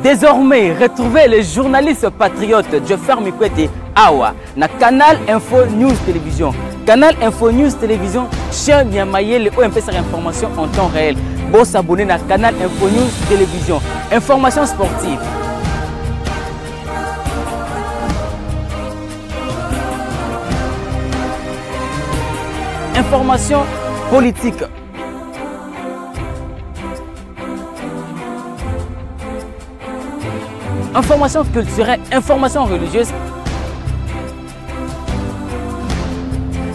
Désormais, retrouvez les journalistes patriotes Joffer Mikwete Awa na Canal Info News Télévision. Canal Info News Télévision, chien Niamayele ou MPSR information en temps réel. Bon s'abonner à Canal Info News Télévision. Information sportive. Information politique. Information culturelle, information religieuse.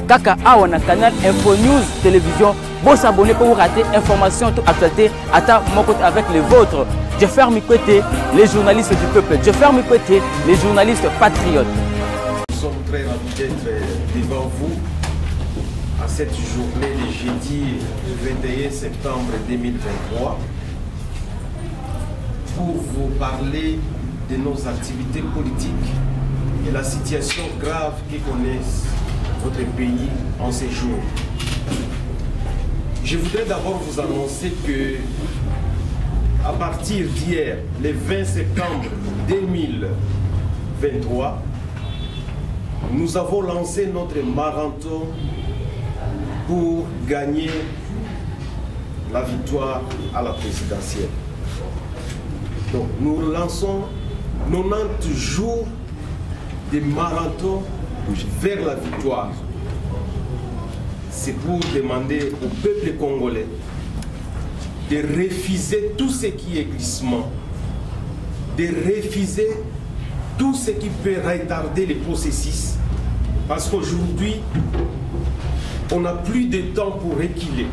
Kaka Awa na Canal Info News Télévision. Bon s'abonner pour vous rater information toute actualité à mon côté avec les vôtres. Joffer Mikwete, les journalistes du peuple. Joffer Mikwete, les journalistes patriotes. Nous sommes très ravis d'être devant vous à cette journée de jeudi 21 septembre 2023 pour vous parler de nos activités politiques et la situation grave que connaissent notre pays en ces jours. Je voudrais d'abord vous annoncer que à partir d'hier, le 20 septembre 2023, nous avons lancé notre marathon pour gagner la victoire à la présidentielle. Donc nous lançons 90 jours de marathon vers la victoire. C'est pour demander au peuple congolais de refuser tout ce qui est glissement, de refuser tout ce qui peut retarder les processus, parce qu'aujourd'hui, on n'a plus de temps pour reculer,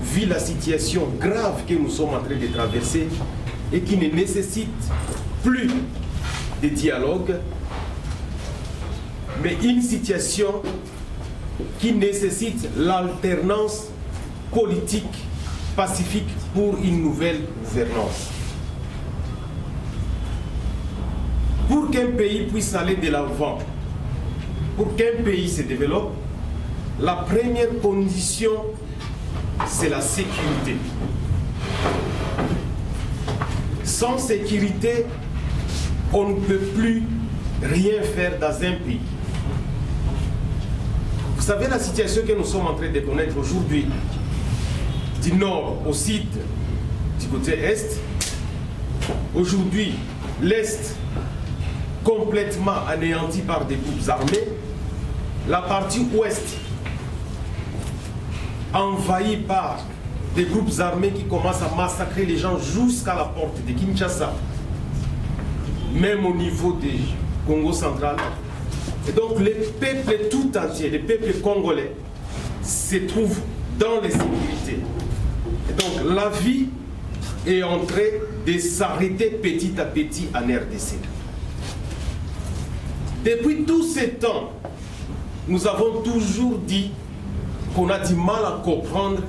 vu la situation grave que nous sommes en train de traverser et qui ne nécessite plus de dialogue, mais une situation qui nécessite l'alternance politique pacifique pour une nouvelle gouvernance. Pour qu'un pays puisse aller de l'avant, pour qu'un pays se développe, la première condition, c'est la sécurité. Sans sécurité, on ne peut plus rien faire dans un pays. Vous savez la situation que nous sommes en train de connaître aujourd'hui, du nord au sud, du côté est. Aujourd'hui, l'est complètement anéanti par des groupes armés. La partie ouest envahie par des groupes armés qui commencent à massacrer les gens jusqu'à la porte de Kinshasa, même au niveau du Congo central. Et donc le peuple tout entier, le peuple congolais, se trouve dans l'insécurité. Et donc la vie est en train de s'arrêter petit à petit en RDC. Depuis tous ces temps, nous avons toujours dit qu'on a du mal à comprendre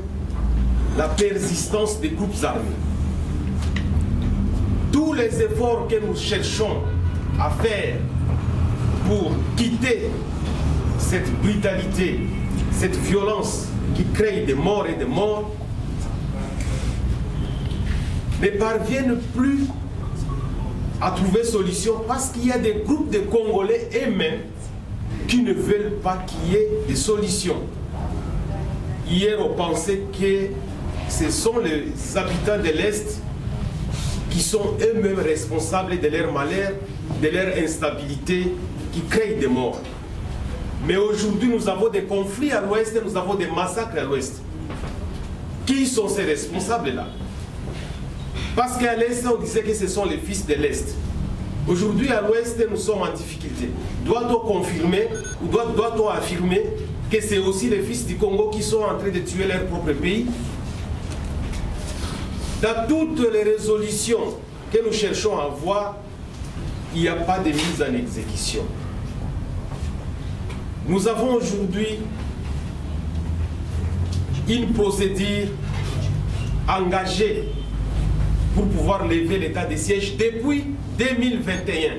la persistance des groupes armés. Tous les efforts que nous cherchons à faire pour quitter cette brutalité, cette violence qui crée des morts et des morts, ne parviennent plus à trouver solution parce qu'il y a des groupes de Congolais eux-mêmes qui ne veulent pas qu'il y ait des solutions. Hier, on pensait que ce sont les habitants de l'Est qui sont eux-mêmes responsables de leur malheur, de leur instabilité, qui créent des morts. Mais aujourd'hui, nous avons des conflits à l'Ouest, nous avons des massacres à l'Ouest. Qui sont ces responsables-là? Parce qu'à l'Est, on disait que ce sont les fils de l'Est. Aujourd'hui, à l'Ouest, nous sommes en difficulté. Doit-on confirmer ou doit-on affirmer que c'est aussi les fils du Congo qui sont en train de tuer leur propre pays? Dans toutes les résolutions que nous cherchons à voir, il n'y a pas de mise en exécution. Nous avons aujourd'hui une procédure engagée pour pouvoir lever l'état de siège depuis 2021.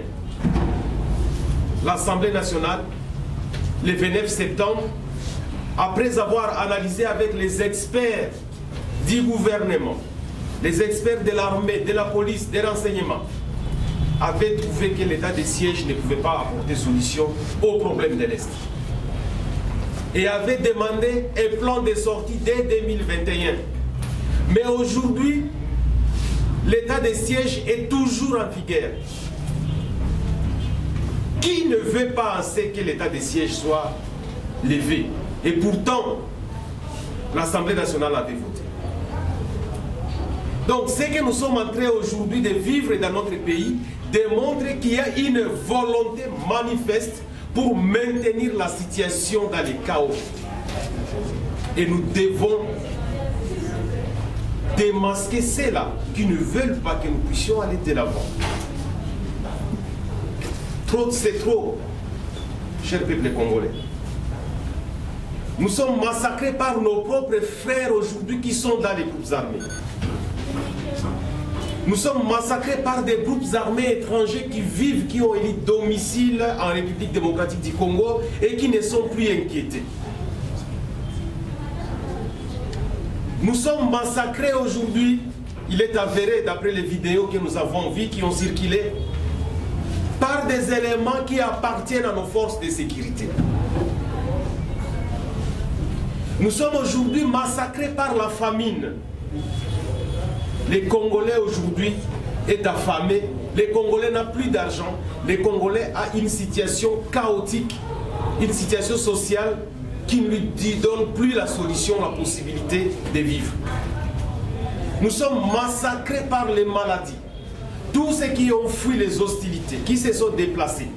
L'Assemblée nationale, le 29 septembre, après avoir analysé avec les experts du gouvernement, les experts de l'armée, de la police, des renseignements avaient trouvé que l'état de siège ne pouvait pas apporter solution aux problèmes de l'Est. Et avaient demandé un plan de sortie dès 2021. Mais aujourd'hui, l'état de siège est toujours en vigueur. Qui ne veut pas penser que l'état de siège soit levé? Et pourtant, l'Assemblée nationale avait voté. Donc, ce que nous sommes en train aujourd'hui de vivre dans notre pays démontre qu'il y a une volonté manifeste pour maintenir la situation dans le chaos. Et nous devons démasquer ceux-là qui ne veulent pas que nous puissions aller de l'avant. Trop, c'est trop, cher peuple congolais. Nous sommes massacrés par nos propres frères aujourd'hui qui sont dans les groupes armés. Nous sommes massacrés par des groupes armés étrangers qui vivent, qui ont élu domicile en République démocratique du Congo et qui ne sont plus inquiétés. Nous sommes massacrés aujourd'hui, il est avéré d'après les vidéos que nous avons vues qui ont circulé, par des éléments qui appartiennent à nos forces de sécurité. Nous sommes aujourd'hui massacrés par la famine. Les Congolais aujourd'hui est affamé, les Congolais n'ont plus d'argent, les Congolais ont une situation chaotique, une situation sociale qui ne lui donne plus la solution, la possibilité de vivre. Nous sommes massacrés par les maladies. Tous ceux qui ont fui les hostilités, qui se sont déplacés,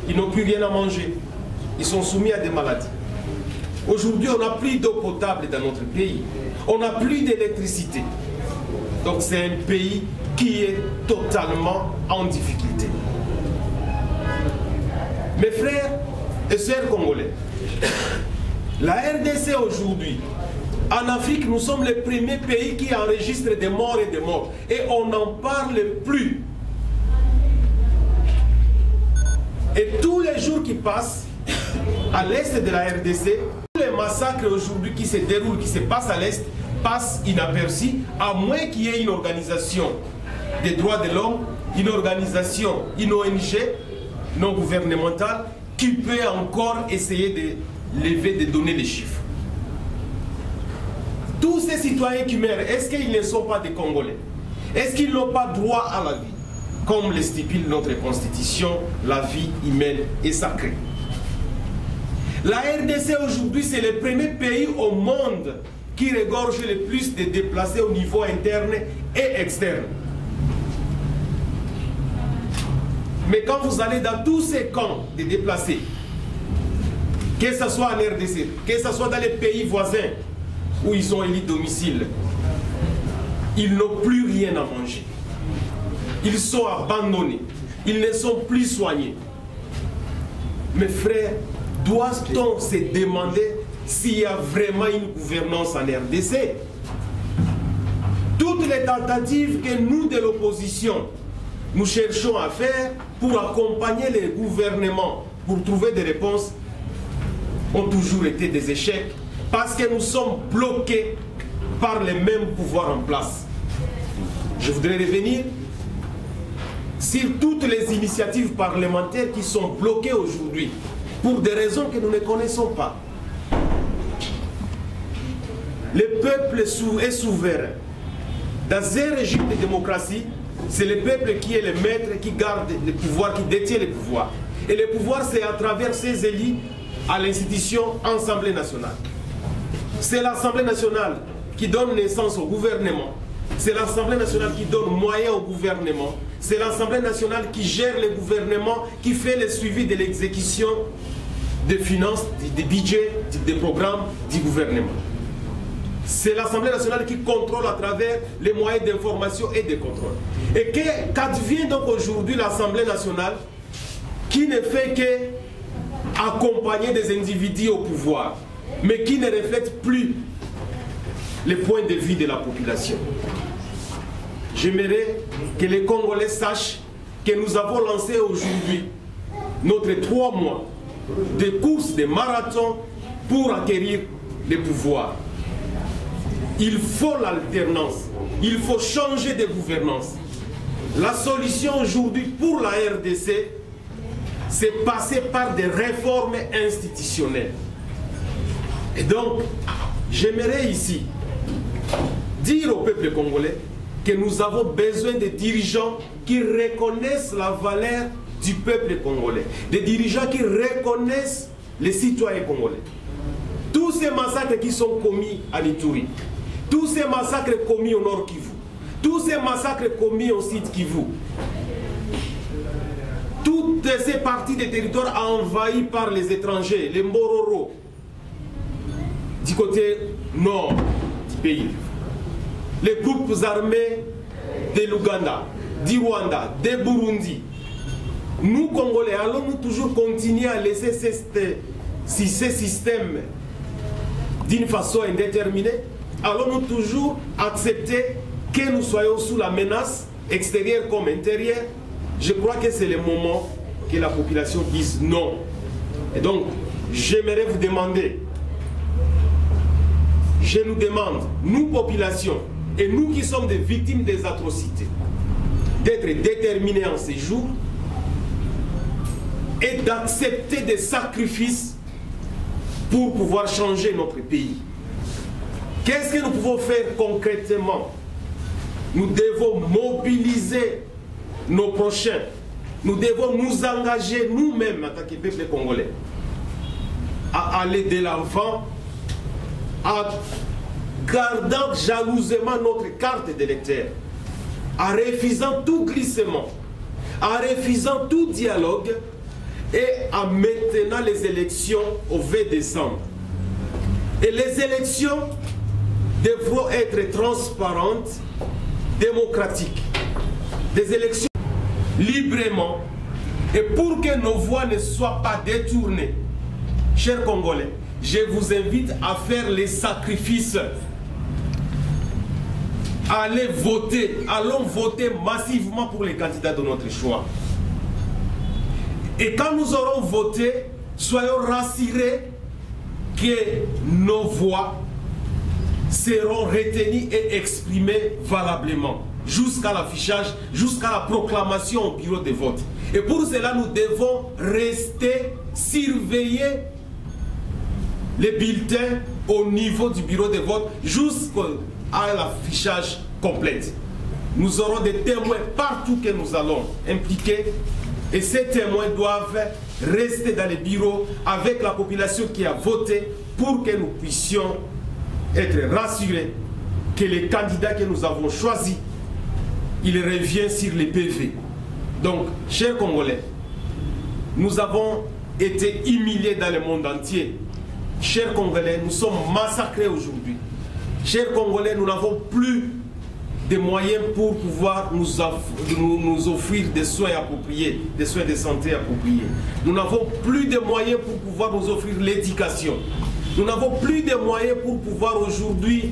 ils n'ont plus rien à manger. Ils sont soumis à des maladies. Aujourd'hui, on n'a plus d'eau potable dans notre pays. On n'a plus d'électricité. Donc c'est un pays qui est totalement en difficulté. Mes frères et sœurs congolais, la RDC aujourd'hui, en Afrique, nous sommes le premier pays qui enregistre des morts et des morts. Et on n'en parle plus. Et tous les jours qui passent, à l'est de la RDC, tous les massacres aujourd'hui qui se déroulent, qui se passent à l'est, passent inaperçus, à moins qu'il y ait une organisation des droits de l'homme, une organisation, une ONG non gouvernementale, qui peut encore essayer de lever, de donner les chiffres. Tous ces citoyens qui meurent, est-ce qu'ils ne sont pas des Congolais? Est-ce qu'ils n'ont pas droit à la vie? Comme le stipule notre constitution, la vie humaine est sacrée. La RDC aujourd'hui, c'est le premier pays au monde qui regorge le plus de déplacés au niveau interne et externe. Mais quand vous allez dans tous ces camps de déplacés, que ce soit en RDC, que ce soit dans les pays voisins où ils ont élu domicile, ils n'ont plus rien à manger. Ils sont abandonnés. Ils ne sont plus soignés. Mes frères, doit-on se demander s'il y a vraiment une gouvernance en RDC? Toutes les tentatives que nous de l'opposition nous cherchons à faire pour accompagner les gouvernements, pour trouver des réponses, ont toujours été des échecs parce que nous sommes bloqués par les mêmes pouvoirs en place. Je voudrais revenir sur toutes les initiatives parlementaires qui sont bloquées aujourd'hui pour des raisons que nous ne connaissons pas. Le peuple est souverain. Dans un régime de démocratie, c'est le peuple qui est le maître, qui garde le pouvoir, qui détient le pouvoir. Et le pouvoir, c'est à travers ses élus à l'institution Assemblée nationale. C'est l'Assemblée nationale qui donne naissance au gouvernement. C'est l'Assemblée nationale qui donne moyen au gouvernement. C'est l'Assemblée nationale qui gère le gouvernement, qui fait le suivi de l'exécution des finances, des budgets, des programmes du gouvernement. C'est l'Assemblée nationale qui contrôle à travers les moyens d'information et de contrôle. Et qu'advient donc aujourd'hui l'Assemblée nationale qui ne fait que accompagner des individus au pouvoir, mais qui ne reflète plus les points de vue de la population. J'aimerais que les Congolais sachent que nous avons lancé aujourd'hui notre 3 mois de courses, de marathons pour acquérir le pouvoir. Il faut l'alternance. il faut changer de gouvernance. La solution aujourd'hui pour la RDC, c'est passer par des réformes institutionnelles. Et donc, j'aimerais ici dire au peuple congolais que nous avons besoin de dirigeants qui reconnaissent la valeur du peuple congolais, des dirigeants qui reconnaissent les citoyens congolais. Tous ces massacres qui sont commis à Ituri, tous ces massacres commis au Nord Kivu, tous ces massacres commis au Sud Kivu, toutes ces parties des territoires envahies par les étrangers, les Mbororo, du côté nord du pays, les groupes armés de l'Ouganda, du Rwanda, de Burundi, nous Congolais, allons-nous toujours continuer à laisser ces systèmes d'une façon indéterminée? Allons-nous toujours accepter que nous soyons sous la menace extérieure comme intérieure? Je crois que c'est le moment que la population dise non. Et donc, j'aimerais vous demander, je nous demande, nous population, et nous qui sommes des victimes des atrocités, d'être déterminés en ces jours et d'accepter des sacrifices pour pouvoir changer notre pays. Qu'est-ce que nous pouvons faire concrètement? Nous devons mobiliser nos prochains. Nous devons nous engager nous-mêmes en tant que peuple congolais à aller de l'avant, en gardant jalousement notre carte d'électeur, en refusant tout glissement, en refusant tout dialogue et en maintenant les élections au 20 décembre. Et les élections devront être transparentes, démocratiques, des élections librement, et pour que nos voix ne soient pas détournées, chers Congolais, je vous invite à faire les sacrifices. Allez voter, allons voter massivement pour les candidats de notre choix. Et quand nous aurons voté, soyons rassurés que nos voix seront retenues et exprimées valablement jusqu'à l'affichage, jusqu'à la proclamation au bureau de vote. Et pour cela, nous devons rester surveiller les bulletins au niveau du bureau de vote jusqu'à l'affichage complet. Nous aurons des témoins partout que nous allons impliquer, et ces témoins doivent rester dans les bureaux avec la population qui a voté pour que nous puissions être rassurés que les candidats que nous avons choisis, il revient sur les PV. Donc, chers Congolais, nous avons été humiliés dans le monde entier. Chers Congolais, nous sommes massacrés aujourd'hui. Chers Congolais, nous n'avons plus de moyens pour pouvoir nous offrir des soins appropriés, des soins de santé appropriés. Nous n'avons plus de moyens pour pouvoir nous offrir l'éducation. Nous n'avons plus de moyens pour pouvoir aujourd'hui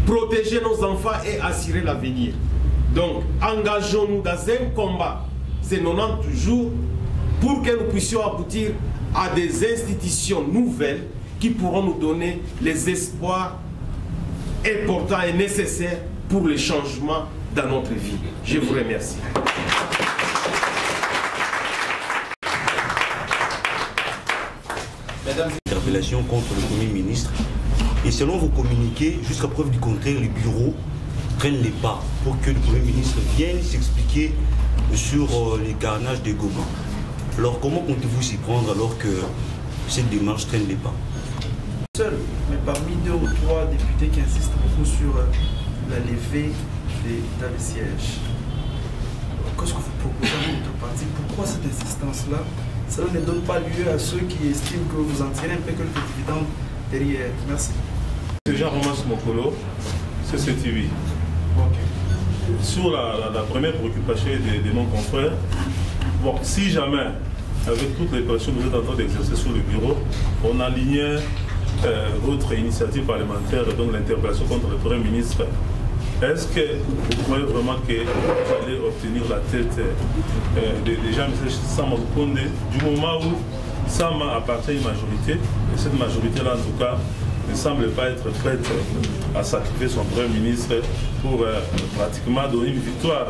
protéger nos enfants et assurer l'avenir. Donc, engageons-nous dans un combat, c'est 90 jours, pour que nous puissions aboutir à des institutions nouvelles qui pourront nous donner les espoirs importants et nécessaires pour le changement dans notre vie. Je vous remercie. Interpellation contre le Premier ministre. Et selon vos communiqués, jusqu'à preuve du contraire, les bureaux prennent les pas pour que le Premier ministre vienne s'expliquer sur les carnages des Goma. Alors comment comptez-vous s'y prendre alors que cette démarche traîne les pas? Seul, mais parmi 2 ou 3 députés qui insistent beaucoup sur la levée des états de siège. Qu'est-ce que vous proposez à votre parti? Pourquoi cette insistance-là? Cela ne donne pas lieu à ceux qui estiment que vous en tirez un peu quelques dividendes derrière. Merci. C'est Jean-Romas Mokolo, CCTV. Sur la première préoccupation de mon confrère, bon, si jamais, avec toutes les pressions que vous êtes en train d'exercer sur le bureau, on alignait votre initiative parlementaire, donc l'interpellation contre le Premier ministre, est-ce que vous croyez vraiment que vous allez obtenir la tête de Jean-Michel Sama Lukonde du moment où Sama appartient à une majorité, et cette majorité-là, en tout cas, ne semble pas être prête à sacrifier son Premier ministre pour pratiquement donner une victoire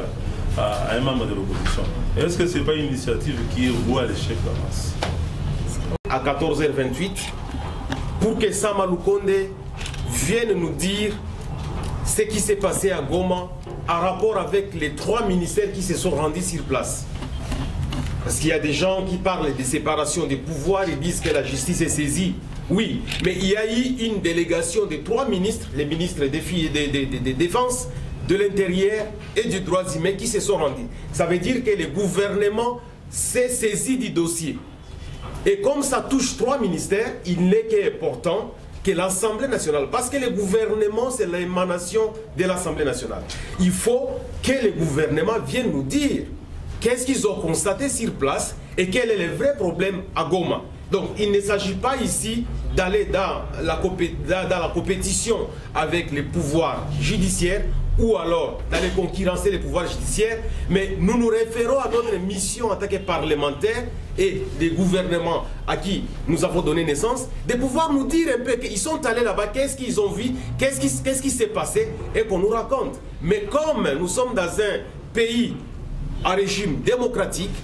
à un membre de l'opposition. Est-ce que ce n'est pas une initiative qui voit l'échec d'avance? À 14h28, pour que Sama Lukonde vienne nous dire ce qui s'est passé à Goma en rapport avec les 3 ministères qui se sont rendus sur place. Parce qu'il y a des gens qui parlent de séparation des pouvoirs, ils disent que la justice est saisie. Oui, mais il y a eu une délégation de 3 ministres, les ministres des Défense, de l'Intérieur et du droit humain qui se sont rendus. Ça veut dire que le gouvernement s'est saisi du dossier. Et comme ça touche 3 ministères, il n'est qu'important que l'Assemblée nationale, parce que le gouvernement c'est l'émanation de l'Assemblée nationale, il faut que le gouvernement vienne nous dire qu'est-ce qu'ils ont constaté sur place et quel est le vrai problème à Goma. Donc il ne s'agit pas ici d'aller dans la compétition avec les pouvoirs judiciaires ou alors d'aller concurrencer les pouvoirs judiciaires, mais nous nous référons à notre mission en tant que parlementaires et des gouvernements à qui nous avons donné naissance, de pouvoir nous dire un peu qu'ils sont allés là-bas, qu'est-ce qu'ils ont vu, qu'est-ce qui s'est passé et qu'on nous raconte. Mais comme nous sommes dans un pays à régime démocratique,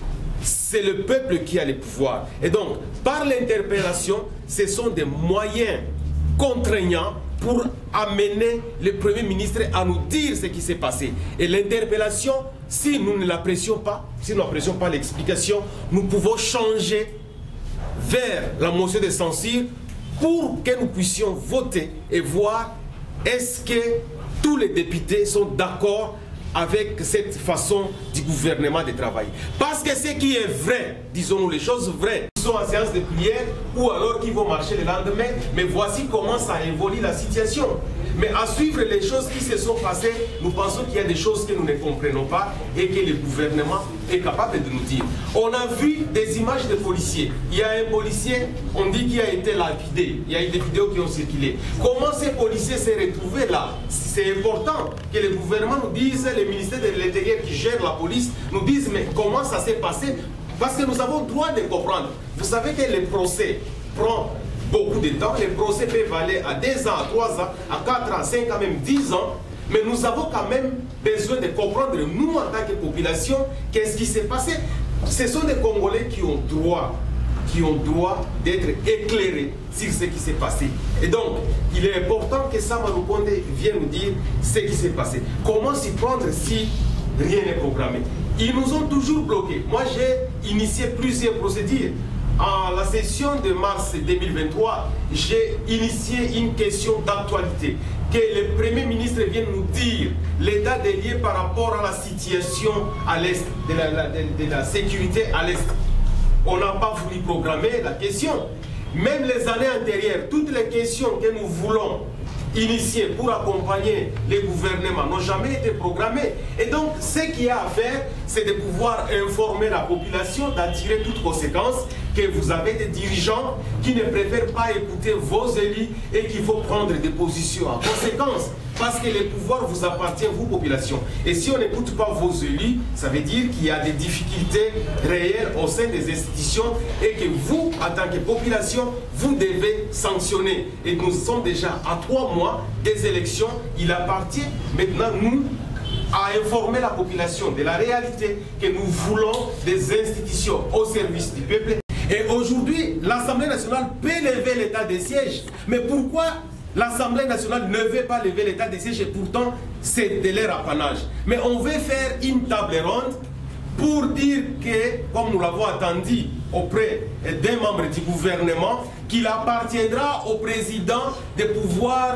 c'est le peuple qui a le pouvoir. Et donc, par l'interpellation, ce sont des moyens contraignants pour amener le Premier ministre à nous dire ce qui s'est passé. Et l'interpellation, si nous ne l'apprécions pas, si nous n'apprécions pas l'explication, nous pouvons changer vers la motion de censure pour que nous puissions voter et voir est-ce que tous les députés sont d'accord avec cette façon du gouvernement de travailler. Parce que ce qui est vrai, disons-nous les choses vraies, ils sont en séance de prière ou alors qu'ils vont marcher le lendemain, mais voici comment ça évolue la situation. Mais à suivre les choses qui se sont passées, nous pensons qu'il y a des choses que nous ne comprenons pas et que le gouvernement est capable de nous dire. On a vu des images de policiers. Il y a un policier, on dit qu'il a été lapidé. Il y a eu des vidéos qui ont circulé. Comment ces policiers s'est retrouvé là? C'est important que le gouvernement nous dise, le ministère de l'Intérieur qui gère la police, nous dise mais comment ça s'est passé? Parce que nous avons le droit de comprendre. Vous savez que le procès prend beaucoup de temps. Les procès peuvent aller à 2 ans, à 3 ans, à 4 ans, 5 ans, même 10 ans. Mais nous avons quand même besoin de comprendre, nous en tant que population, qu'est-ce qui s'est passé. Ce sont des Congolais qui ont droit d'être éclairés sur ce qui s'est passé. Et donc, il est important que Sama Lukonde vienne nous dire ce qui s'est passé. Comment s'y prendre si rien n'est programmé? Ils nous ont toujours bloqués. Moi, j'ai initié plusieurs procédures. En la session de mars 2023, j'ai initié une question d'actualité. Que le Premier ministre vienne nous dire l'état des lieux par rapport à la situation à l'Est, de la sécurité à l'Est. On n'a pas voulu programmer la question. Même les années antérieures, toutes les questions que nous voulons initier pour accompagner les gouvernements n'ont jamais été programmées. Et donc, ce qu'il y a à faire, c'est de pouvoir informer la population, d'attirer toutes conséquences, que vous avez des dirigeants qui ne préfèrent pas écouter vos élus et qu'il faut prendre des positions en conséquence. Parce que le pouvoir vous appartient, vous, population. Et si on n'écoute pas vos élus, ça veut dire qu'il y a des difficultés réelles au sein des institutions et que vous, en tant que population, vous devez sanctionner. Et nous sommes déjà à 3 mois des élections. Il appartient maintenant, nous, à informer la population de la réalité que nous voulons des institutions au service du peuple. Et aujourd'hui, l'Assemblée nationale peut lever l'état de siège. Mais pourquoi l'Assemblée nationale ne veut pas lever l'état de siège et pourtant c'est de leur apanage? Mais on veut faire une table ronde pour dire que, comme nous l'avons attendu auprès d'un membre du gouvernement, qu'il appartiendra au président de pouvoir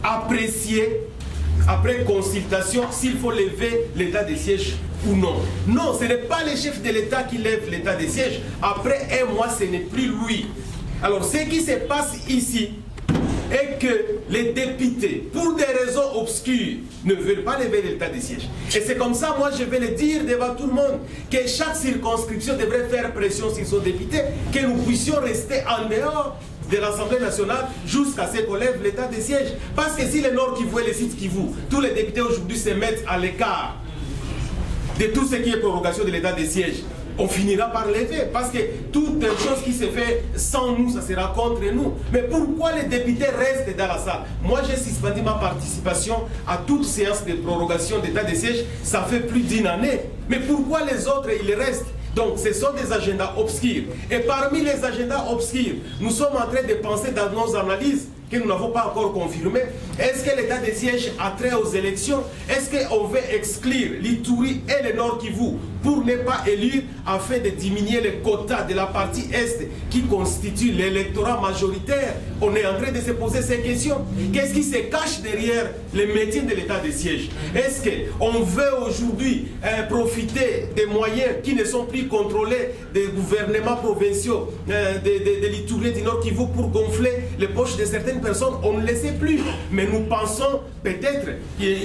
apprécier, après consultation, s'il faut lever l'état de siège ou non. Non, ce n'est pas le chef de l'État qui lève l'état de siège. Après 1 mois, ce n'est plus lui. Alors, ce qui se passe ici est que les députés, pour des raisons obscures, ne veulent pas lever l'état de siège. Et c'est comme ça, moi, je vais le dire devant tout le monde, que chaque circonscription devrait faire pression sur son député, que nous puissions rester en dehors de l'Assemblée nationale jusqu'à ce qu'on lève l'état de siège. Parce que si le Nord Kivu et le Sud Kivu, tous les députés aujourd'hui se mettent à l'écart de tout ce qui est prorogation de l'état de siège, on finira par lever. Parce que toute chose qui se fait sans nous, ça sera contre nous. Mais pourquoi les députés restent dans la salle? Moi, j'ai suspendu ma participation à toute séance de prorogation d'état de siège. Ça fait plus d'1 année. Mais pourquoi les autres, ils restent? Donc, ce sont des agendas obscurs. Et parmi les agendas obscurs, nous sommes en train de penser dans nos analyses que nous n'avons pas encore confirmé. Est-ce que l'état de siège a trait aux élections? Est-ce qu'on veut exclure l'Ituri et le Nord Kivu pour ne pas élire afin de diminuer les quotas de la partie Est qui constitue l'électorat majoritaire? On est en train de se poser ces questions. Qu'est-ce qui se cache derrière le maintien de l'état de siège? Est-ce qu'on veut aujourd'hui profiter des moyens qui ne sont plus contrôlés des gouvernements provinciaux de l'Ituri et du Nord Kivu pour gonfler les poches de certaines personnes? On ne le sait plus. Mais nous pensons peut-être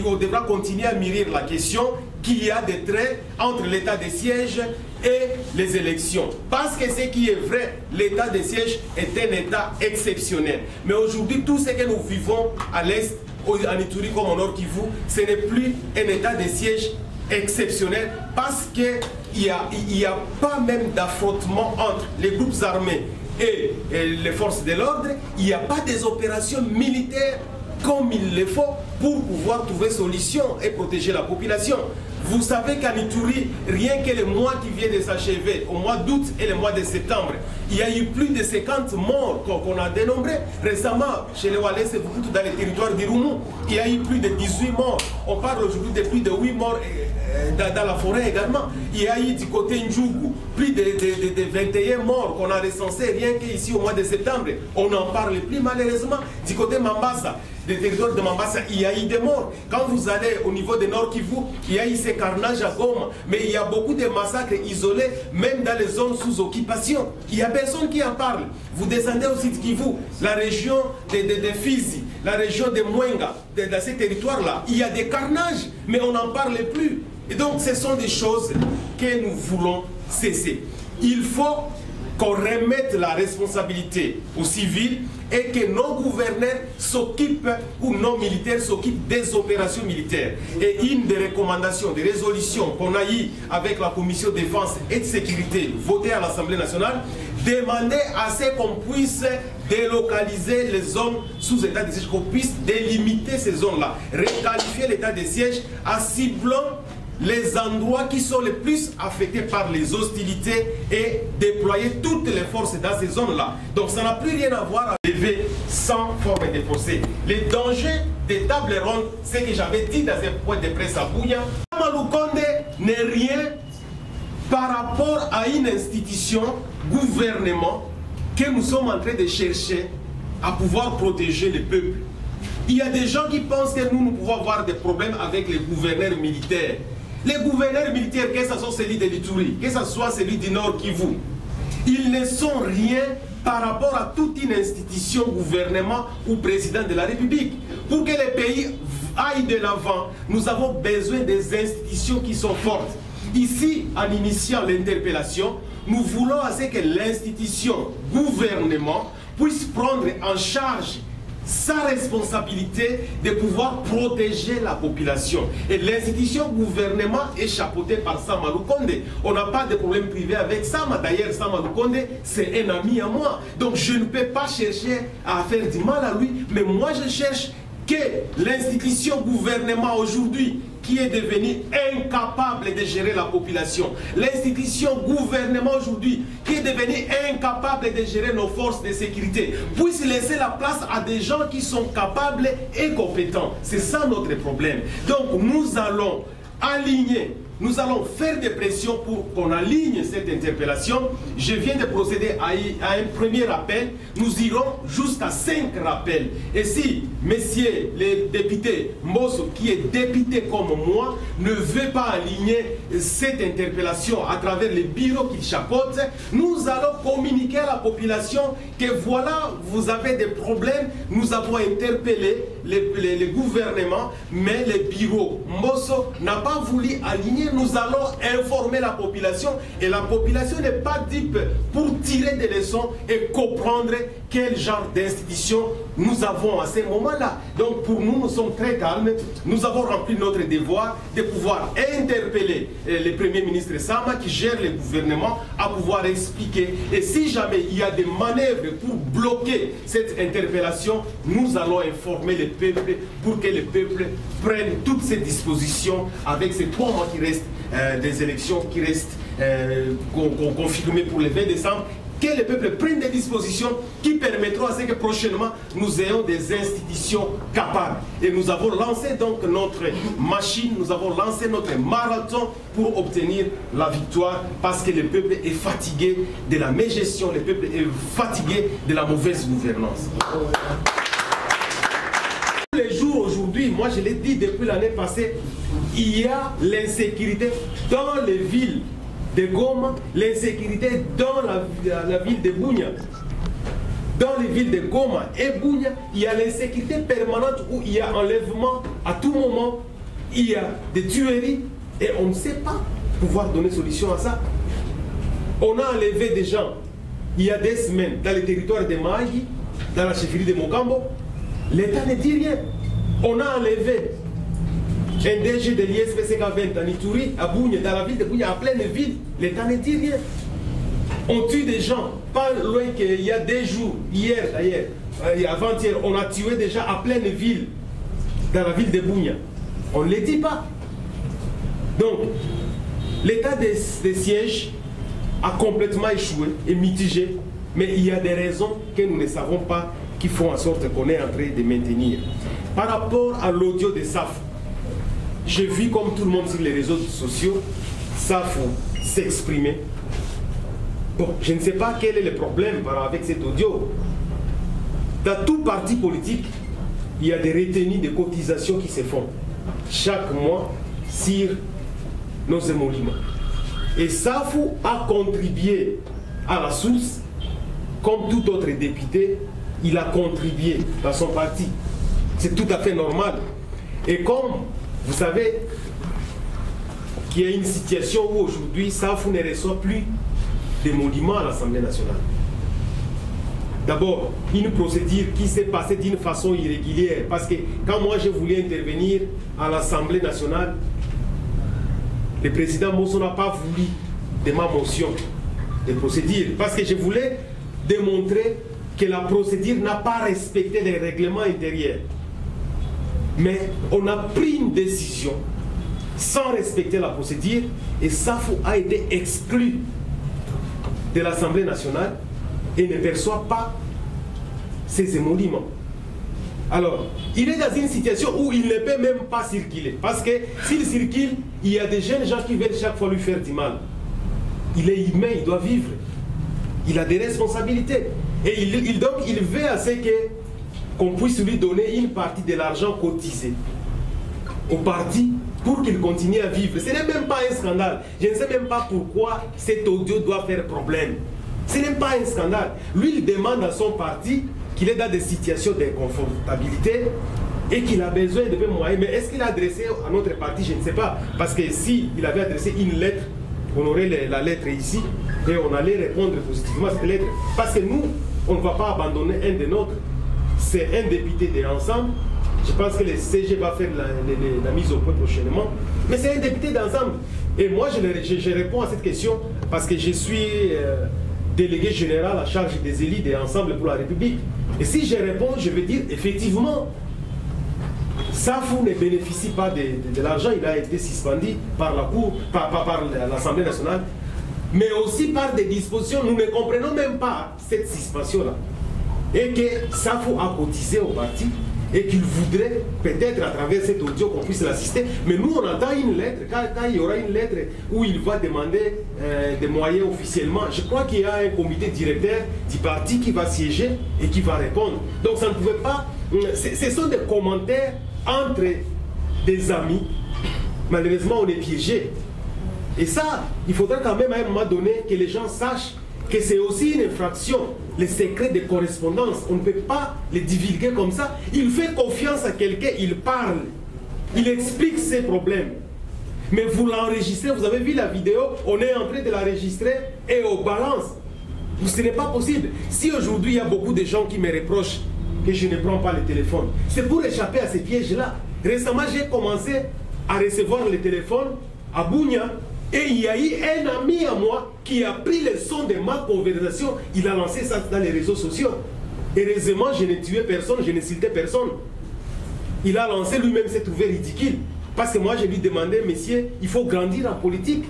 qu'on devra continuer à mûrir la question qu'il y a des traits entre l'état de siège et les élections. Parce que ce qui est vrai, l'état de siège est un état exceptionnel. Mais aujourd'hui, tout ce que nous vivons à l'Est, en Ituri comme au Nord Kivu, ce n'est plus un état de siège exceptionnel parce qu'il n'y a pas même d'affrontement entre les groupes armés et les forces de l'ordre. Il n'y a pas des opérations militaires comme il le faut pour pouvoir trouver solution et protéger la population. Vous savez qu'en Ituri, rien que le mois qui vient de s'achever, au mois d'août et le mois de septembre, il y a eu plus de 50 morts qu'on a dénombrés. Récemment, chez les Walais, c'est beaucoup dans les territoires d'Irumu, il y a eu plus de 18 morts. On parle aujourd'hui de plus de 8 morts dans la forêt également. Il y a eu du côté Ndjougou, plus de 21 morts qu'on a recensés rien qu'ici au mois de septembre. On n'en parle plus malheureusement. Du côté Mambasa, des territoires de Mambasa, il y a eu des morts. Quand vous allez au niveau de Nord Kivu, il y a eu ces carnages à Goma, mais il y a beaucoup de massacres isolés, même dans les zones sous occupation. Il n'y a personne qui en parle. Vous descendez au sud Kivu, la région de Fizi, la région de Mwenga, dans ces territoires-là, il y a des carnages, mais on n'en parle plus. Et donc, ce sont des choses que nous voulons cesser. Il faut qu'on remette la responsabilité aux civils et que nos gouverneurs s'occupent, ou nos militaires s'occupent des opérations militaires. Et une des recommandations, des résolutions qu'on a eues avec la Commission de défense et de sécurité votée à l'Assemblée nationale, demander à ce qu'on puisse délocaliser les zones sous état de siège, qu'on puisse délimiter ces zones-là, requalifier l'état de siège en ciblant les endroits qui sont les plus affectés par les hostilités et déployer toutes les forces dans ces zones-là. Donc ça n'a plus rien à voir avec lever sans forme de procès. Les dangers des tables rondes, c'est que j'avais dit dans un point de presse à Bouya, Sama Lukonde n'est rien par rapport à une institution, gouvernement, que nous sommes en train de chercher à pouvoir protéger le peuple. Il y a des gens qui pensent que nous pouvons avoir des problèmes avec les gouverneurs militaires. Les gouverneurs militaires, que ce soit celui de l'Ituri, que ce soit celui du Nord Kivu, ils ne sont rien par rapport à toute une institution, gouvernement ou président de la République. Pour que les pays aillent de l'avant, nous avons besoin des institutions qui sont fortes. Ici, en initiant l'interpellation, nous voulons à ce que l'institution gouvernement puisse prendre en charge sa responsabilité de pouvoir protéger la population. Et l'institution gouvernement est chapeautée par Sama Lukonde. On n'a pas de problème privé avec Sama. D'ailleurs, Sama Lukonde, c'est un ami à moi. Donc je ne peux pas chercher à faire du mal à lui. Mais moi, je cherche que l'institution gouvernement aujourd'hui, qui est devenue incapable de gérer la population, l'institution gouvernement aujourd'hui, qui est devenue incapable de gérer nos forces de sécurité, puisse laisser la place à des gens qui sont capables et compétents. C'est ça notre problème. Donc nous allons aligner, nous allons faire des pressions pour qu'on aligne cette interpellation. Je viens de procéder à un premier rappel. Nous irons jusqu'à 5 rappels. Et si, messieurs les députés, Mbosso, qui est député comme moi, ne veut pas aligner cette interpellation à travers les bureaux qu'il chapeaute, nous allons communiquer à la population que voilà, vous avez des problèmes. Nous avons interpellé les gouvernements, mais les bureaux Mbosso n'a pas voulu aligner. Nous allons informer la population et la population n'est pas dupe pour tirer des leçons et comprendre quel genre d'institution nous avons à ces moments-là. Donc pour nous, nous sommes très calmes. Nous avons rempli notre devoir de pouvoir interpeller le Premier ministre Sama qui gère le gouvernement à pouvoir expliquer. Et si jamais il y a des manœuvres pour bloquer cette interpellation, nous allons informer le peuple pour que le peuple prenne toutes ces dispositions avec ces 3 mois qui restent des élections qui restent confirmées pour le 20 décembre. Que le peuple prenne des dispositions qui permettront à ce que prochainement nous ayons des institutions capables. Et nous avons lancé donc notre machine, nous avons lancé notre marathon pour obtenir la victoire parce que le peuple est fatigué de la mégestion, le peuple est fatigué de la mauvaise gouvernance. Tous les jours aujourd'hui, moi je l'ai dit depuis l'année passée, il y a l'insécurité dans les villes de Goma, l'insécurité dans la ville de Bunia. Dans les villes de Goma et Bunia, il y a l'insécurité permanente où il y a enlèvement à tout moment, il y a des tueries et on ne sait pas pouvoir donner solution à ça. On a enlevé des gens il y a des semaines dans le territoire de Mahagi, dans la chefferie de Mogambo. L'État ne dit rien. On a enlevé un DG de l'ISPCK 20 en Ituri, à Bunia, dans la ville de Bunia, en pleine ville, l'État ne dit rien. On tue des gens, pas loin qu'il y a des jours, hier d'ailleurs, avant-hier, on a tué des gens à pleine ville, dans la ville de Bunia. On ne les dit pas. Donc, l'état des sièges a complètement échoué et mitigé, mais il y a des raisons que nous ne savons pas qui font en sorte qu'on est en train de maintenir. Par rapport à l'audio de SAFU, j'ai vu comme tout le monde sur les réseaux sociaux, SAFU s'exprimer. Bon, je ne sais pas quel est le problème avec cet audio. Dans tout parti politique, il y a des retenues de cotisations qui se font chaque mois sur nos émoluments. Et SAFU a contribué à la source, comme tout autre député, il a contribué dans son parti. C'est tout à fait normal. Et comme vous savez qu'il y a une situation où aujourd'hui SAFU ne reçoit plus d'émoluments à l'Assemblée nationale. D'abord, une procédure qui s'est passée d'une façon irrégulière. Parce que quand moi je voulais intervenir à l'Assemblée nationale, le président Mosso n'a pas voulu de ma motion de procédure. Parce que je voulais démontrer que la procédure n'a pas respecté les règlements intérieurs. Mais on a pris une décision sans respecter la procédure et SAFU a été exclu de l'Assemblée nationale et ne perçoit pas ses émoluments. Alors, il est dans une situation où il ne peut même pas circuler. Parce que s'il circule, il y a des jeunes gens qui veulent chaque fois lui faire du mal. Il est humain, il doit vivre. Il a des responsabilités. Et donc, il veut à ce qu'on puisse lui donner une partie de l'argent cotisé au parti pour qu'il continue à vivre. Ce n'est même pas un scandale. Je ne sais même pas pourquoi cet audio doit faire problème. Ce n'est pas un scandale. Lui, il demande à son parti qu'il est dans des situations d'inconfortabilité et qu'il a besoin de moyens. Mais est-ce qu'il a adressé à notre parti? Je ne sais pas. Parce que s'il avait adressé une lettre, on aurait la lettre ici et on allait répondre positivement à cette lettre. Parce que nous, on ne va pas abandonner un des nôtres. C'est un député de l'ensemble. Je pense que le CG va faire la mise au point prochainement. Mais c'est un député d'ensemble. Et moi, je réponds à cette question parce que je suis délégué général à charge des élites et Ensemble pour la République. Et si je réponds, je veux dire, effectivement, SAFU ne bénéficie pas de l'argent. Il a été suspendu par la Cour, par l'Assemblée nationale, mais aussi par des dispositions. Nous ne comprenons même pas cette suspension-là. Et que SAFU a cotisé au parti et qu'il voudrait peut-être à travers cet audio qu'on puisse l'assister. Mais nous, on attend une lettre. Quand il y aura une lettre où il va demander des moyens officiellement, je crois qu'il y a un comité directeur du parti qui va siéger et qui va répondre. Donc ça ne pouvait pas... Ce sont des commentaires entre des amis. Malheureusement, on est piégé. Et ça, il faudra quand même à un moment donné que les gens sachent que c'est aussi une infraction. Les secrets de correspondance, on ne peut pas les divulguer comme ça. Il fait confiance à quelqu'un, il parle, il explique ses problèmes. Mais vous l'enregistrez, vous avez vu la vidéo, on est en train de l'enregistrer et on balance. Ce n'est pas possible. Si aujourd'hui il y a beaucoup de gens qui me reprochent que je ne prends pas le téléphone. C'est pour échapper à ces pièges-là. Récemment, j'ai commencé à recevoir le téléphone à Bunia et il y a eu un ami à moi qui a pris le son de ma conversation. Il a lancé ça dans les réseaux sociaux. Heureusement, je n'ai tué personne, je n'ai cité personne. Il a lancé, lui-même s'est trouvé ridicule. Parce que moi, je lui demandais, messieurs, il faut grandir en politique.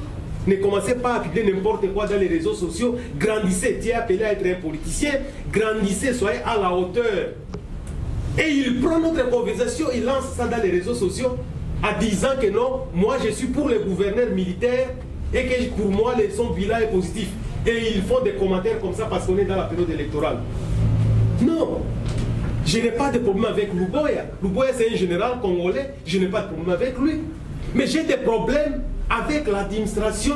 Ne commencez pas à publier n'importe quoi dans les réseaux sociaux. Grandissez, tu es appelé à être un politicien. Grandissez, soyez à la hauteur. Et il prend notre conversation, il lance ça dans les réseaux sociaux en disant que non, moi je suis pour les gouverneurs militaires et que pour moi son bilan est positif. Et ils font des commentaires comme ça parce qu'on est dans la période électorale. Non, je n'ai pas de problème avec Luboya. Luboya c'est un général congolais, je n'ai pas de problème avec lui. Mais j'ai des problèmes avec l'administration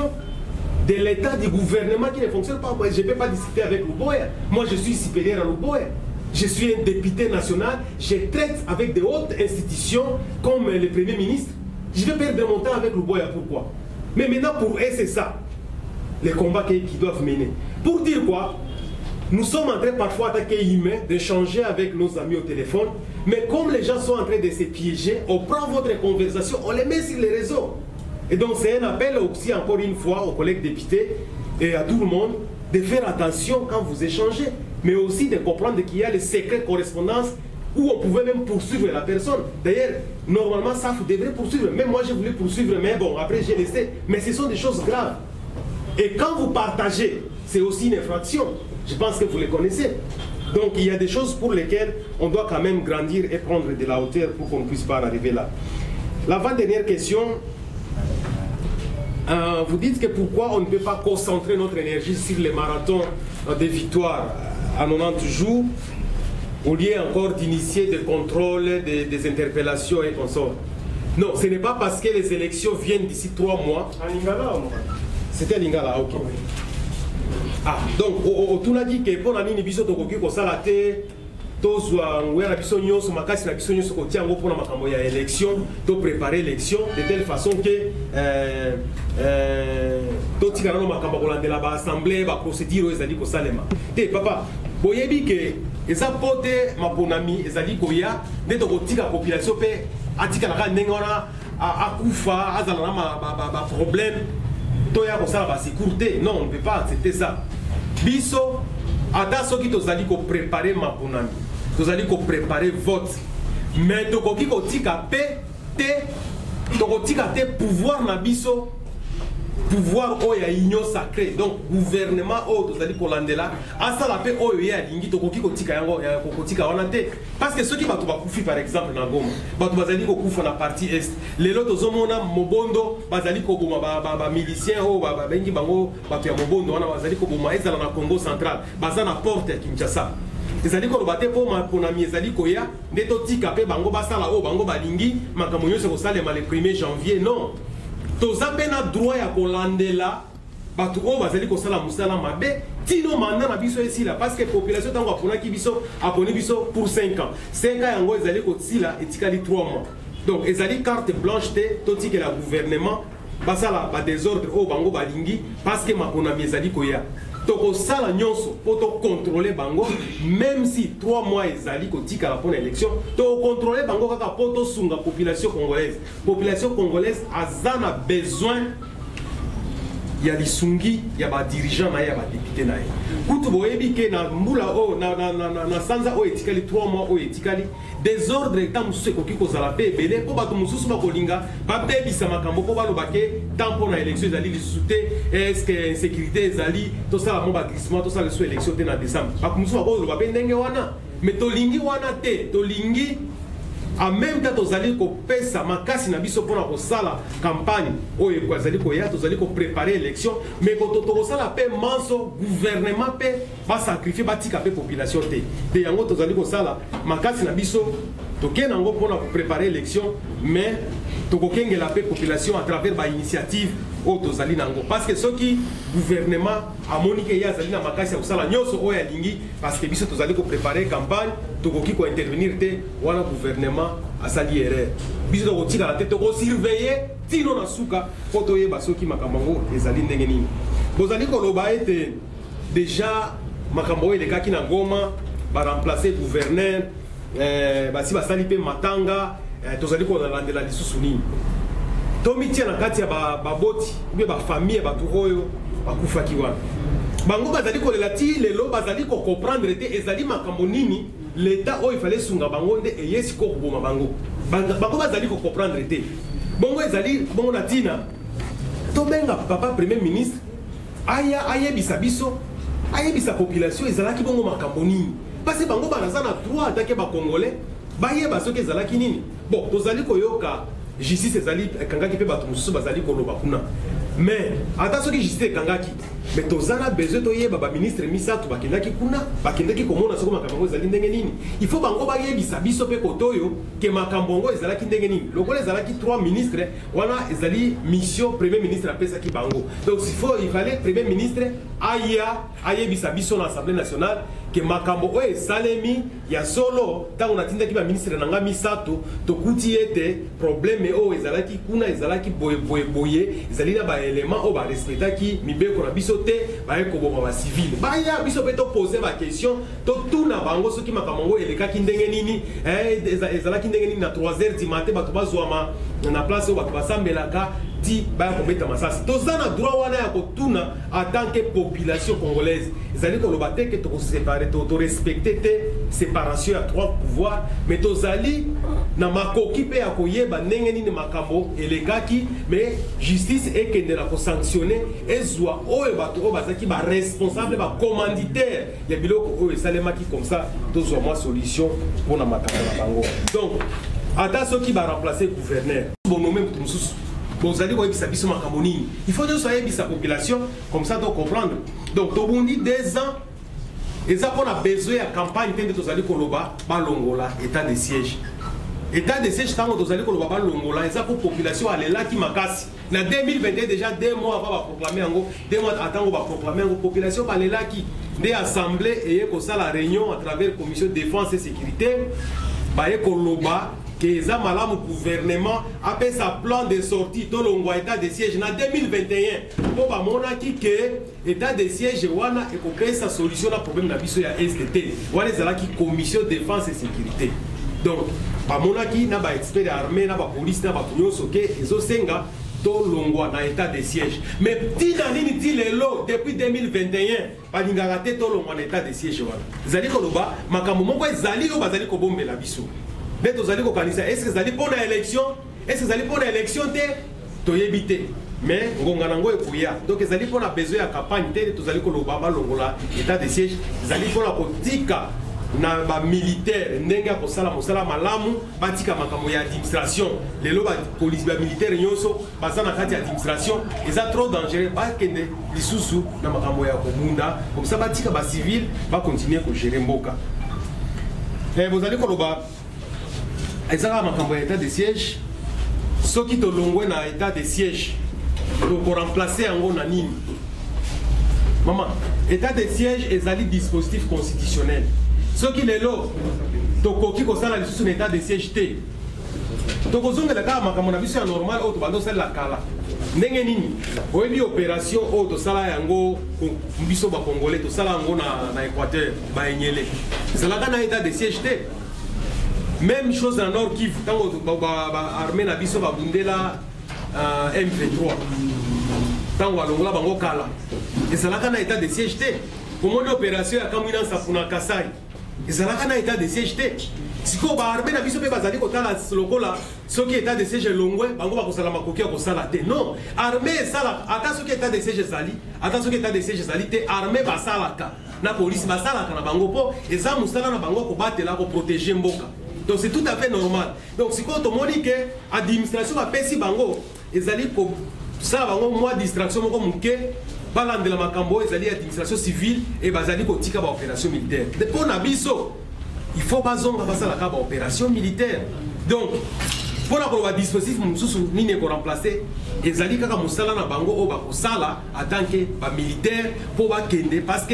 de l'État, du gouvernement qui ne fonctionne pas. Je ne peux pas discuter avec Luboya. Moi je suis supérieur à Luboya. Je suis un député national, je traite avec des hautes institutions comme le Premier ministre. Je vais perdre mon temps avec Luboya, pourquoi? Mais maintenant pour eux c'est ça, les combats qu'ils doivent mener. Pour dire quoi? Nous sommes en train parfois d'attaquer humain, d'échanger avec nos amis au téléphone, mais comme les gens sont en train de se piéger, on prend votre conversation, on les met sur les réseaux. Et donc c'est un appel aussi encore une fois aux collègues députés et à tout le monde de faire attention quand vous échangez, mais aussi de comprendre qu'il y a les secrets de correspondance où on pouvait même poursuivre la personne. D'ailleurs, normalement, ça devrait poursuivre. Même moi, j'ai voulu poursuivre, mais bon, après, j'ai laissé. Mais ce sont des choses graves. Et quand vous partagez, c'est aussi une infraction. Je pense que vous les connaissez. Donc, il y a des choses pour lesquelles on doit quand même grandir et prendre de la hauteur pour qu'on ne puisse pas arriver là. L'avant-dernière question, vous dites que pourquoi on ne peut pas concentrer notre énergie sur les marathons de victoire à 90 jours, au lieu encore d'initier des contrôles, des interpellations et consorts. Non, ce n'est pas parce que les élections viennent d'ici 3 mois. À Lingala, c'était à Lingala, ok. Ah, donc, on a dit que pour l'année, nous avons fait élection, de préparer l'élection de telle façon que l'assemblée va procéder aux Zali Salema. Papa, vous voyez que les apports ma bonne amie, les Zali Koya, de la population, a dit qu'elle a Koufa, a problème, Toya va sécurité. Non, on ne peut pas accepter ça. Biso, à ce qui t'a dit qu'on préparer ma bonne amie. Vous allez préparer vote. Mais tu as pouvoir na biso, pouvoir où il y a union sacrée. Donc gouvernement où vous allez colandela, à ça la paix où il y a lingi to koki kotika yango ya kotika wanate. Parce que ceux qui va kufi par exemple na Goma, batu bazali ko kufa na partie est. Lelo to zomona mobondo bazali ko boma ba milicien o ba bengi bango batu ya mobondo wana bazali ko boma ezala na Congo central, bazana porte ya Kinshasa. ezali kolobate po maponami ezali koya nde totika pe bango basala o bango balingi makambo nyonso kosalema le 1er janvier. Non, toza pe na droit ya kolandela bato oyo bazali kosala mosala mabe tino manda na biso esila parce que population ntango aponaki biso aponi biso pour 5 ans 5 ans yango ezali kosila etikali 3 mois. Donc ezali carte blanche te totikela gouvernement basala ba désordre oyo bango balingi parce que maponami ezali koya tokosala nyonso po to contrôler bango même si 3 mois ezali kotika la pona élection to contrôler bango kaka po to sunga population congolaise azana besoin ya lisungi ya ba dirigeant na ya ba député na ye kutu boyebi ke na mbula o na sanza o etikali 3 mois o etikali désordre tant mususu ekoki kozala pe ebele po bato mosusu bakolinga babebisa makambo po baloba ke tant mpo na élection ezali lisusu te est-ce que insécurité ezali tosala mo baglissement tosala lisusu élection te na décembre bato mosusu bakoloba pe ndenge wana mais tolingi wana te tolingi en même temps tozali kopesa makasi na biso mpona kosala campagne oyo ezali koya tozali koprépare élection mais tokosala mpe manso gouvernement mpe basacrifie batika mpe population te te yango tozali kosala makasi na biso tokende yango mpona koprépare élection mais tokokengela mpe population à travers bainitiative oyo tozali nango parce que soki gouvernement amoni ke ye azali na makasi ya kosala nyonso oyo alingi parce que biso tozali koprépare campagne tokoki kointervenir te wana gouvernement asali erreur biso tokotikala te tokosurveille tino na suka po toyeba soki makambo yango ezali ndenge nini. Bozali koloba ete déjà makambo oyo elekaki na Goma baremplacer gouverneur basi basali pe matanga tozali ko landela lisusu nini tomitia na kati ya baboti ou ba famille batu oyo bakufaki wana bango bazali ko relati lelo bazali ko comprendre te ezali makambo nini l'état oyo fallait sunga bango nde eyesi ko boma bango bazali ko comprendre te bongo ezali bongo na tina to benga papa premier ministre ayebisa biso ayebisa population ezalaki bongo makambo nini parce que bango banaza na droit atake ba congolais bayeba soki ezalaki nini bon tozali koyoka justice ezali ekangaki pe bato mosusu bazali koloba kuna mais ata soki justice ekangaki mais tozana besoin toyeba baministre misato bakendaki kuna bakendaki komona soko makambo yango ezali ndenge nini il faut bango bayebisa biso mpe koto oyo ke makambo yango ezalaki ndenge nini lokola ezalaki 3 ministres wana ezali mission premier ministre apesaki bango donc il fallait premier ministre ayebisa biso na assemblée nationale ke makambo oyo esalemi ya solo ntango natindaki baministre nanga misato tokuti ete probleme oyo ezalaki kuna ezalaki boye ezali na baélément oyo barespectaki mibeko na biso te baye koboma bacivile baya biso mpe topose baquestion totuna bango soki makambo yango elekaki ndenge nini ezalaki ndenge nini na 3h du matin bato bazwama na place oyo bato basambelaka ti baya kobeta masasi toza na droit wana ya kotuna en tant que population congolaise ezali koloba te ke tokosepare torespecte te séparation ya 3 pouvoirs mais tozali na makoki mpe ya koyeba ndenge nini makambo elekaki mais justice ekendela kosanctionne ezwa oyo bato oyo bazalaki baresponsable bacommanditaire ya biloko oyo esalemaki comme ça tozwa mwa solution mpona makambo na bango donc ata soki baremplace gouverneur bonome moto mosusu bozali koyebisa biso makambo nini il faut nyonso ayebisa population comme ça to comprendre donc tobundi 2 ans eza mpona besoin ya campagne te nde tozali koloba balongola état de siège ntango tozali koloba balongola eza po population alelaki makasi na 2021 déjà 2 mois avant baproclame yango 2 mois atango baproclame yango population balelaki nde assemblée eye kosala réunion à travers commission de défense et sécurité baye koloba que eza malamu gouvernement apesa plan de sortie tolongwa état de siège na 2021 po bamonaki ke état de siège wana ekopesa solution na problème na biso ya STT wana ezalaki commission de défense et sécurité donc bamonaki na baexpert armé na bapolice na bato nyonso ke ezosenga tolongwa na état de siège mais tina nini ti lelo depuis 2021 balingaka te tolongwa na état de siège wana ezali koloba makambo moko ezali oyo bazali kobombela biso nde tozali kokanisa est-ce que ezali mpona élection est-ce que ezali mpona élection te toyebi te mais ngonga nango ekoya donc ezali mpona besoin ya campagne te tozali koloba balongola état de siège ezali mpona kotika na bamilitaire ndenge ya kosala mosala malamu batika makambo ya administration lelo bapolisi bamilitaire nyonso baza na kati ya administration eza trop dangereux bakende lisusu na makambo ya komunda comme ça batika bacivile bakontinue kogere mboka bozali koloba ezaka makambo ya état de siège soki tolongwe na état de siège tokoremplace yango na nini mama état de siège ezali dispositif constitutionnel soki lelo tokoki kosala lisusu na état de siège te tokozongela kaka makambo na biso ya normal oyo tobanda osalela kala ndenge nini oyebi opération oyo tosala yango biso bacongolais tosala yango na équateur baenyele ezalaka na état de siège te même chose na nord kivu ntango baarmé na biso babundela M23 ntango balongola bango kala ezalaka na état de siège te komoni opération ya kamwina nsapu na kasai ezalaka na état de siège te sikoyo baarmé na biso mpe bazali kotala lokola soki état de siège elongwe bango bakosala makoki ya kosala te non armé esalaka ata soki état de siège ezali ata soki état de siège ezali te armé basalaka na polisi basalaka na bango mpo eza mosala na bango kobatela koprotege mboka donc c'est tout à fait normal donc sikoyo tomoni ke administration bapesi bango ezali kosala bango mwa distraction moko moke balandela makambo ezali administration civile et bazali kotika baopération militaire de mpo na biso il faut bazonga basalaka baopération militaire donc mpona koloba dispositif mosusu nini ekoremplace ezali kaka mosala na bango oyo bakosala en tant que bamilitaire mpo bakende parce que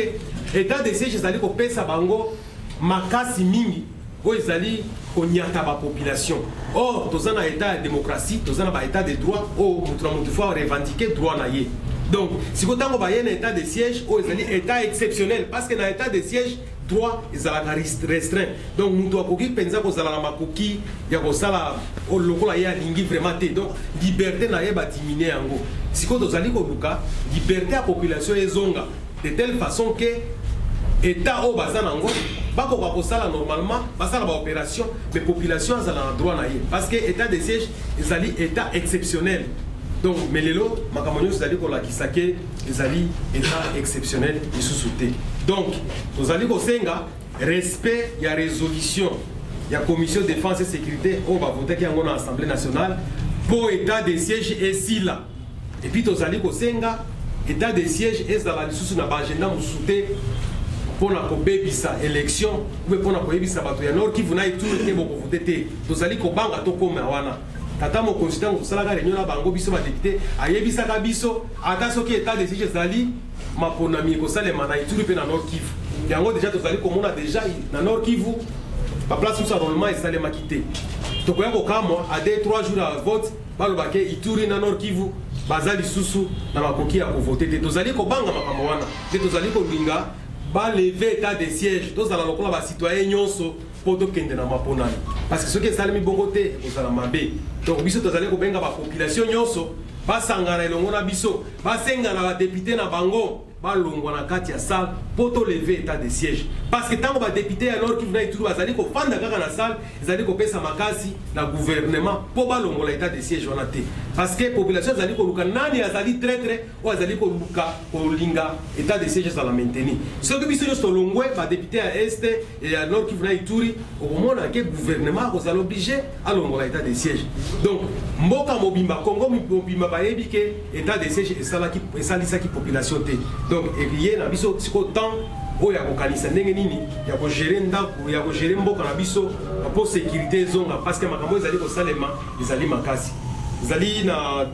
état de siège ezali kopesa bango makasi mingi oyo ezali konyata bapopulation or toza na état ya démocratie toza na baétat de droit oyo motu na motu fo revendiquer droit na ye donc sikoyo ntango baye na état de siège oyo ezali état exceptionnel parce que na état de siège droit ezalaka restreint. Donc nous doit koki penza ko zala na makoki ya ko sala o lokola ya lingi vraiment te. Donc liberté na yeba diminuer yango. Siko tozali ko luka liberté à population ezonga de telle façon que état au bazan nango bako ko sala normalement basala ba opération mais population azala na droit na ye parce que état de siège ezali état exceptionnel. Donc melelo makamonyo ezali ko la kisake ezali état exceptionnel isusute. Donc tozali ko senga respect ya résolution ya commission défense et sécurité au ba voter ki yango na assemblée nationale pour état de siège esila. Et puis tozali ko senga état de siège ezala lisusu na ba agenda musute pour la kobebisa élection ou pour la kobebisa bato ya Nord Kivu na Ituri te boko voter te. Tozali ko banga to koma wana. Tata mo consultant ko sala ka réunion na bango biso ba député ayebisa ka biso ata soki état de siège ezali maponami ko salema na Ituri pe na Nord Kivu. Yango déjà tozali komona déjà na Nord Kivu ba place musa normalement esalema kité. Tokoya ko kama a 2-3 jours à vote balobake Ituri na Nord Kivu bazali susu na makoki ya ko voter te. Tozali ko banga makambo wana. Te tozali ko linga ba lever état de siège tozala lokola ba citoyen nyonso poto kende na maponani parce que ce qui salami bongote ozala mabe. Donc biso tozali ko benga ba population nyonso ba sangana elongo na biso ba senga na ba député na bango ba longwa na kati ya salle poto lever état de siège parce que tango ba député ya Nord Kivu na Ituri bazali ko fanda kaka na salle ezali ko pesa makasi na gouvernement po ba longo la état de siège wana te parce que population ezali ko luka nani azali traître ou azali ko luka ko linga état de siège za la maintenir ce que biso nyonso longwe ba député ya Est et ya Nord Kivu na Ituri au moment que gouvernement ko za obligé à longo la état de siège. Donc mboka mobimba Congo mobimba ba yebi ke état de siège esalaki population te. Donc il na biso siko temps o ya ko kanisa ndenge nini ya ko gérer ndako ya ko gérer mboka na biso pour sécurité zonga parce que makambo ezali ko salema ezali makasi ezali na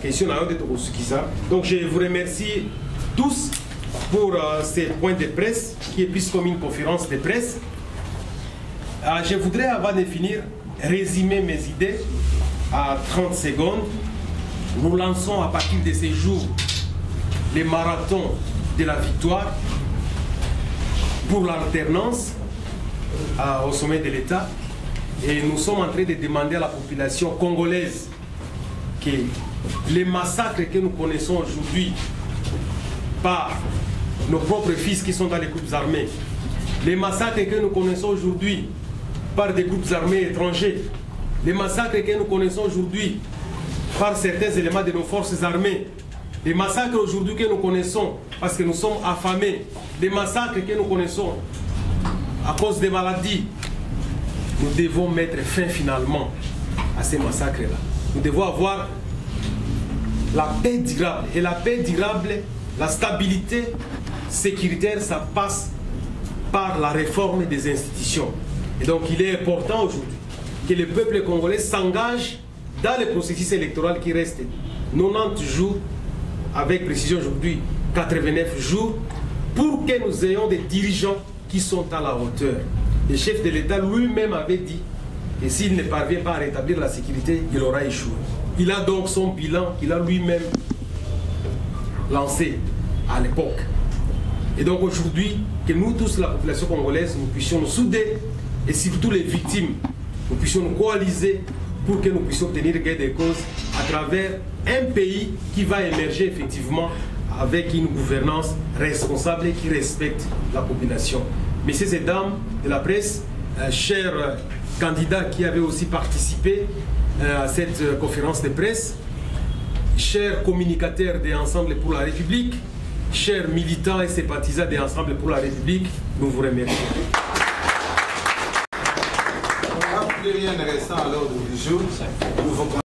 question na yote to kosukisa. Donc je vous remercie tous pour ces points de presse qui est plus comme une conférence de presse. Je voudrais avant de finir résumer mes idées à 30 secondes. Nous lançons à partir de ces jours les marathons de la victoire pour l'alternance au sommet de l'État. Et nous sommes en train de demander à la population congolaise que les massacres que nous connaissons aujourd'hui par nos propres fils qui sont dans les groupes armés, les massacres que nous connaissons aujourd'hui par des groupes armés étrangers, les massacres que nous connaissons aujourd'hui par certains éléments de nos forces armées, les massacres aujourd'hui que nous connaissons parce que nous sommes affamés, les massacres que nous connaissons à cause des maladies, nous devons mettre fin finalement à ces massacres-là. Nous devons avoir la paix durable. Et la paix durable, la stabilité sécuritaire, ça passe par la réforme des institutions. Et donc il est important aujourd'hui que le peuple congolais s'engage dans le processus électoral qui reste 90 jours, avec précision aujourd'hui 89 jours, pour que nous ayons des dirigeants qui sont à la hauteur. Le chef de l'État lui-même avait dit que s'il ne parvient pas à rétablir la sécurité, il aura échoué. Il a donc son bilan qu'il a lui-même lancé à l'époque. Et donc aujourd'hui, que nous tous, la population congolaise, nous puissions nous souder, et surtout les victimes, nous puissions nous coaliser pour que nous puissions obtenir gain de cause à travers un pays qui va émerger effectivement avec une gouvernance responsable et qui respecte la population. Messieurs et dames de la presse, chers candidats qui avaient aussi participé à cette conférence de presse, chers communicateurs de Ensemble pour la République, chers militants et sympathisants de Ensemble pour la République, nous vous remercions. Plus rien ne restant à l'ordre du jour.